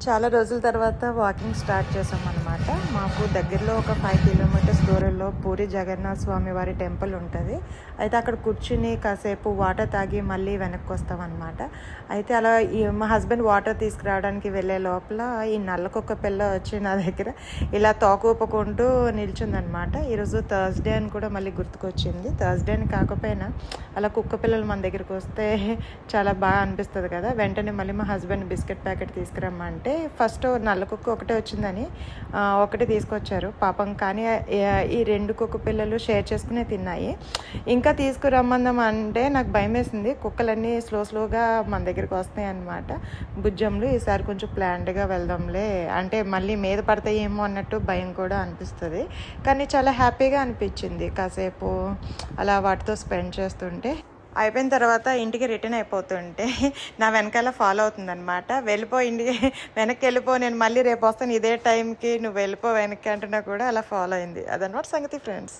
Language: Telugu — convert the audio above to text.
చాలా రోజుల తర్వాత వాకింగ్ స్టార్ట్ చేసామన్నమాట. మాకు దగ్గరలో ఒక 5 కిలోమీటర్స్ దూరంలో పూరి జగన్నాథ స్వామి వారి టెంపుల్ ఉంటుంది. అయితే అక్కడ కూర్చుని కాసేపు వాటర్ తాగి మళ్ళీ వెనక్కి వస్తామన్నమాట. అయితే అలా మా హస్బెండ్ వాటర్ తీసుకురావడానికి వెళ్ళే లోపల ఈ నల్లకొక్క పిల్ల వచ్చి నా దగ్గర ఇలా తోక ఊపుకుంటూ నిల్చుందనమాట. ఈరోజు థర్స్డే అని కూడా మళ్ళీ గుర్తుకొచ్చింది. థర్స్డే అని కాకపోయినా అలా కుక్క పిల్లలు మన దగ్గరికి వస్తే చాలా బాగా అనిపిస్తుంది కదా. వెంటనే మళ్ళీ మా హస్బెండ్ బిస్కెట్ ప్యాకెట్ తీసుకురమ్మంటే ఫస్ట్ నల్ల కుక్క ఒకటే వచ్చిందని ఒకటి తీసుకొచ్చారు పాపం. కానీ ఈ 2 కుక్క పిల్లలు షేర్ చేసుకునే తిన్నాయి. ఇంకా తీసుకురమ్మందాం అంటే నాకు భయం వేసింది. కుక్కలన్నీ స్లోగా మన దగ్గరికి వస్తాయి అన్నమాట, బుజ్జంలు. ఈసారి కొంచెం ప్లాన్డ్గా వెళ్దాంలే, అంటే మళ్ళీ మీద పడతాయేమో అన్నట్టు భయం కూడా అనిపిస్తుంది. కానీ చాలా హ్యాపీగా అనిపించింది కాసేపు అలా వాటితో స్పెండ్ చేస్తుంటే. అయిపోయిన తర్వాత ఇంటికి రిటర్న్ అయిపోతుంటే నా వెనకాల ఫాలో అవుతుందన్నమాట. వెళ్ళిపో ఇంటికి, వెనక్కి వెళ్ళిపో, నేను మళ్ళీ రేపు వస్తాను ఇదే టైంకి, నువ్వు వెళ్ళిపో వెనక్కి అంటున్నా కూడా అలా ఫాలో అయింది. అదనమాట సంగతి ఫ్రెండ్స్.